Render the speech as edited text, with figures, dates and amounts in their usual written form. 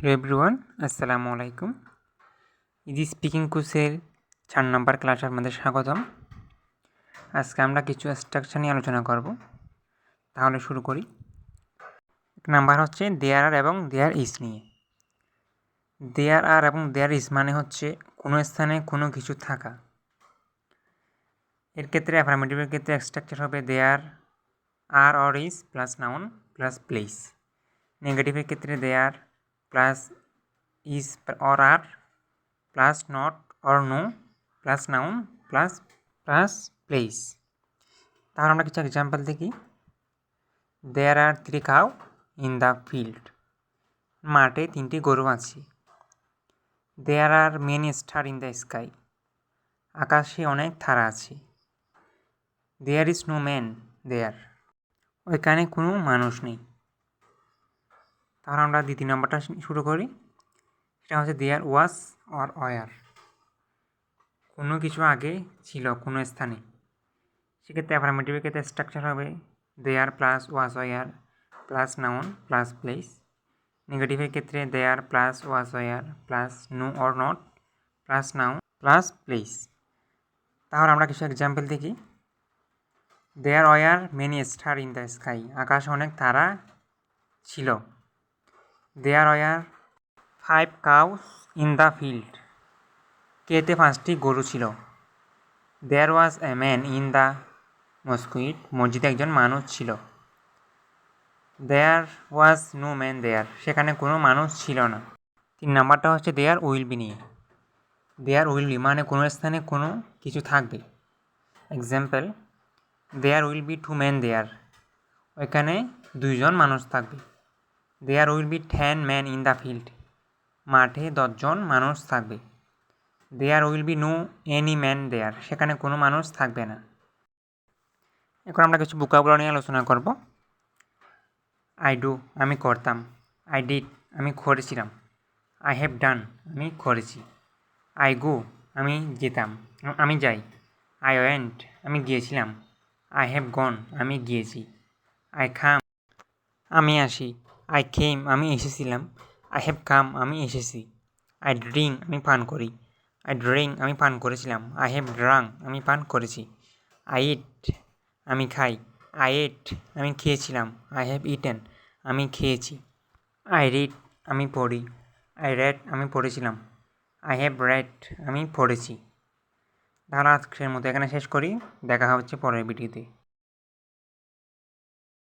Hello everyone, আসসালামু আলাইকুম। Easy speaking কোর্সের 4 নম্বর ক্লাসে আপনাদের স্বাগতম। আজকে আমরা কিছু স্ট্রাকচার নিয়ে আলোচনা করব। তাহলে শুরু করি। এক নাম্বার হচ্ছে দেয়ার আর এবং দেয়ার ইজ নিয়ে। দেয়ার আর এবং দেয়ার ইজ মানে হচ্ছে কোনো স্থানে কোনো কিছু থাকা। এর ক্ষেত্রে অ্যাফার্মেটিভের ক্ষেত্রে স্ট্রাকচার হবে there are or is plus noun plus place. নেগেটিভের ক্ষেত্রে there plus is or are plus not or no plus noun plus place. তাহলে আমরা কিছু এক্সাম্পল দেখি। There are 3 cow in the field. মাঠে 3টি গরু আছে। There are many star in the sky. আকাশে অনেক তারা আছে। There is no man there. ওইখানে কোনো মানুষ নেই। তাহলে আমরা দ্বিতীয় নম্বরটা শুরু করি। সেটা হচ্ছে দেয়ার ওয়াজ অর ওয়ার। কোনো কিছু আগে ছিল কোনো স্থানে। সেক্ষেত্রে অ্যাফার্মেটিভের ক্ষেত্রে স্ট্রাকচার হবে there plus was were plus noun plus place. নেগেটিভের ক্ষেত্রে there plus was were plus no or not plus noun plus place. তাহলে আমরা কিছু এক্সাম্পল দেখি। There were many star in the sky. আকাশে অনেক তারা ছিল। There were 5 cows in the field. খেতে 5টি গরু ছিল। There was a man in the mosque. মসজিদে একজন মানুষ ছিল। There was no man there. সেখানে কোনো মানুষ ছিল না। 3 নাম্বারটা হচ্ছে দেয়ার উইল বি নিয়ে। দেয়ার উইল বি মানে কোনো স্থানে কোনো কিছু থাকবে। Example, there will be 2 man there. ওইখানে 2জন মানুষ থাকবে। There will be 10 man in the field. মাঠে 10জন মানুষ থাকবে। There will be no any man there. সেখানে কোনো মানুষ থাকবে না। এখন আমরা কিছু ভোকাবুলারি নিয়ে আলোচনা করব। আই ডু আমি করতাম। আই ডিড আমি করেছিলাম। আই হ্যাভ ডান আমি করেছি। আই গো আমি যেতাম আমি যাই। আই ওয়েন্ট আমি গিয়েছিলাম। আই হ্যাভ গন আমি গিয়েছি। আই কাম আমি আসি। আই কেম আমি এসেছিলাম। আই হ্যাভ কাম আমি এসেছি। আই ড্রিঙ্ক আমি পান করি। আই ড্রিঙ্ক আমি পান করেছিলাম। আই হ্যাভ ড্রাঙ্ক আমি পান করেছি। আই ইট আমি খাই। আই এট আমি খেয়েছিলাম। আই হ্যাভ ইটেন আমি খেয়েছি। আই রিড আমি পড়ি। আই রেড আমি পড়েছিলাম। আই হ্যাভ রেড আমি পড়েছি। তাহলে আজকের মতো এখানে শেষ করি। দেখা হচ্ছে পরের ভিডিওতে।